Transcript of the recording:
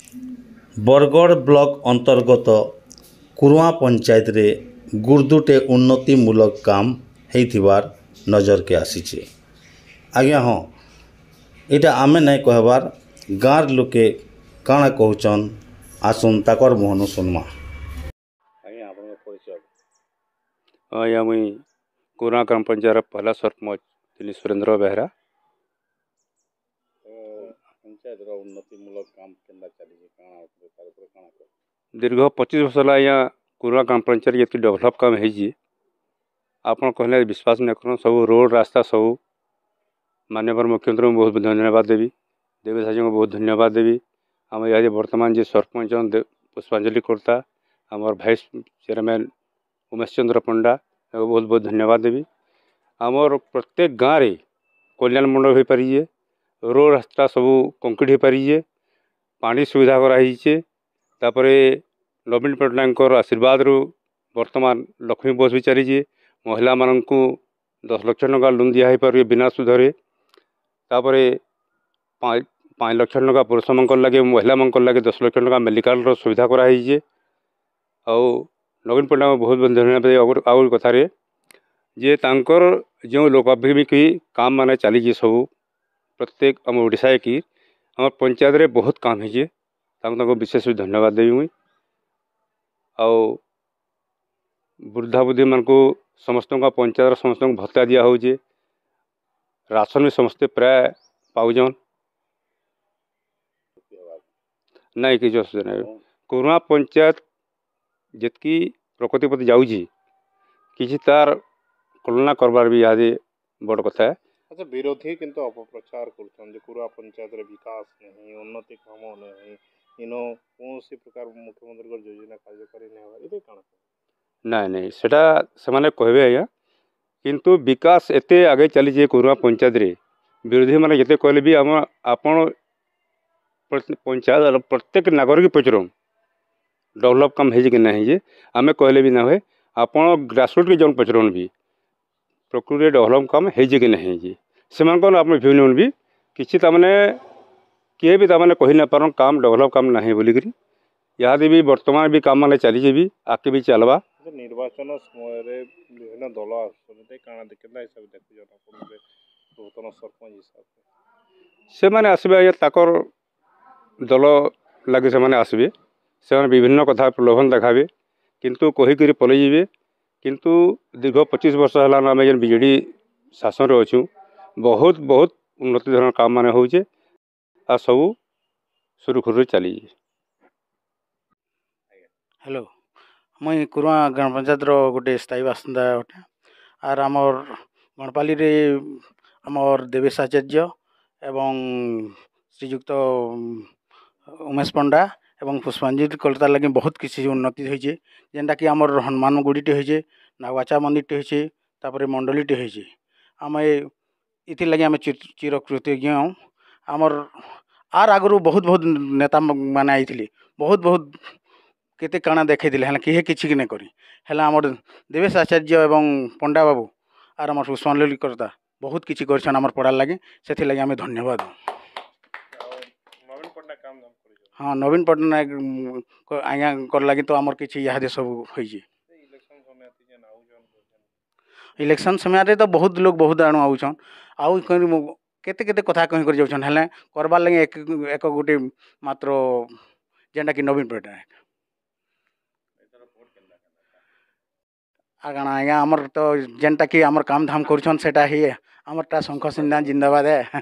Bargarh block अंतर्गत कुरुआ पंचायत रे गुर्दुटे उन्नतिमूलक काम होइथिबार नजर के आसीचे। आज्ञा हाँ, इटा आमे नहीं कहबार गाँव लोके काଣା कहउचन आसुन ताकर मुहनु सुनमा। आज्ञा मुई कुरुआ ग्राम पंचायत पहला सरपंच तिनी सुरेंद्र बेहरा। पंचायत उन्नतिमूलक काम केनता चली दीर्घ 25 वर्ष है कुरुआ ग्राम पंचायत ये डेभलप काम है आप कहले विश्वास नहीं कर सब रोड रास्ता सब माननीय मुख्यमंत्री को बहुत धन्यवाद देवी देवी साजी को बहुत धन्यवाद देवी आम यहाँ बर्तमान जी सरपंच पुष्पांजलि करता आम भाइस चेयरमैन उमेश चंद्र पंडा बहुत बहुत धन्यवाद देवी आमर प्रत्येक गाँव में कल्याण मंडप हो पारिए रोड रास्ता सब कंक्रीट हो पारिए पानी सुविधा कराइए तापर नवीन पट्टनायक आशीर्वाद रू वर्तमान लक्ष्मी बस भी चली महिला मान को 10 लाख टका लोन दिया पारे बिना सुधरे तापर 5 लाख टका पुरुष मान लगे महिला मान लगे 10 लाख टका मेडिकल सुविधा कराइए आउ नवीन पट्टनायक बहुत बहुत धन्यवाद आउ कथार जे तांकर जो लोकाभिमुखी काम माने चली सब प्रत्येक आम ओडिशा की आम पंचायत रे बहुत काम है विशेष धन्यवाद देवी मुई आउ वृद्धा बुद्धि मान को समस्त पंचायत समस्त भत्ता दिया हो राशन भी समस्ते प्राय पाउजन नहीं किसी असुविधा नहीं कुरुआ पंचायत जितकी प्रकृति प्रति जाऊँगी किसी तार कल्पना करबार भी यहाँ बड़ कथा है। अच्छा विरोधी किंतु अपप्रचार कर कुरुआ पंचायत रे विकास नहीं उन्नति काम नहीं इनो कौन सी प्रकार मुख्यमंत्री योजना कार्यकारी नहीं ना नहीं सेटा से माने कहबे आज्ञा किंतु विकास एते आगे चली कुरुआ पंचायत रे विरोधी माने जते कहले भी हम आपण पंचायत प्रत्येक नागरिक पचरम डेवलप काम है कि नहीं आमे कहले भी ना हुए आपण ग्रासरूट के जन पचरन भी प्रकृति डेवलप काम है कि नहीं से अपने ओपिनियन भी किसी तमाने किए भी तमाने कही ना पार काम डेवलप काम नहीं बोलिक यहाँ भी वर्तमान भी काम माने चली भी आगे भी चलवा निर्वाचन समय विभिन्न दल नूतन सरपंच हिसाब से माने आसबे ताकर दल लगे से आसबे से विभिन्न कथा प्रलोभन देखाबे किंतु कहीकि पलैजे किंतु दीर्घ 25 वर्ष है आम जेन बीजेडी शासन अच्छु बहुत बहुत उन्नति धरण काम मान हो सब सुरुखुरु चली। हेलो मुई कुरुआ ग्राम पंचायत गोटे स्थायी बासिंदा अटे आर आमर गणपाली रे आमर देवेश आचार्य एवं श्रीजुक्त उमेश पंडा एवं पुष्पांजलि करता लगे बहुत किसी उन्नति होइए जेनटा कि आमर हनुमान गुड़ीटे होइए नागवाचा मंदिरटे होइए तापर मंडलीटे होइए आम इथि लगे आम चिरकृतज्ञ आमर आर आगु बहुत बहुत नेता माने आइथिले बहुत बहुत केते काଣା देखैथिले हला किहे किछि कि नै करी हला आमर देवेश आचार्य एवं पंडा बाबू आर आमर पुष्पांजलि करता बहुत किछि करछन आमर पड़ार लागे सेथि लागे आमे धन्यवाद। हाँ नवीन पट्टनायक आज्ञा कर लगे तो आमर किछि यहाँ सब होइए इलेक्शन समय तो बहुत लोग बहुत आणु आउछन आउ केते केते कथा कहि कर जाउछन हले करबार लगे एक गोटे मात्र जेंटा कि नवीन पट्टनायक आगना आज्ञा आमर तो जेनटा कि आमर काम धाम करुछन सेटा ही आमरटा शंख सिन्हा जिंदाबाद है।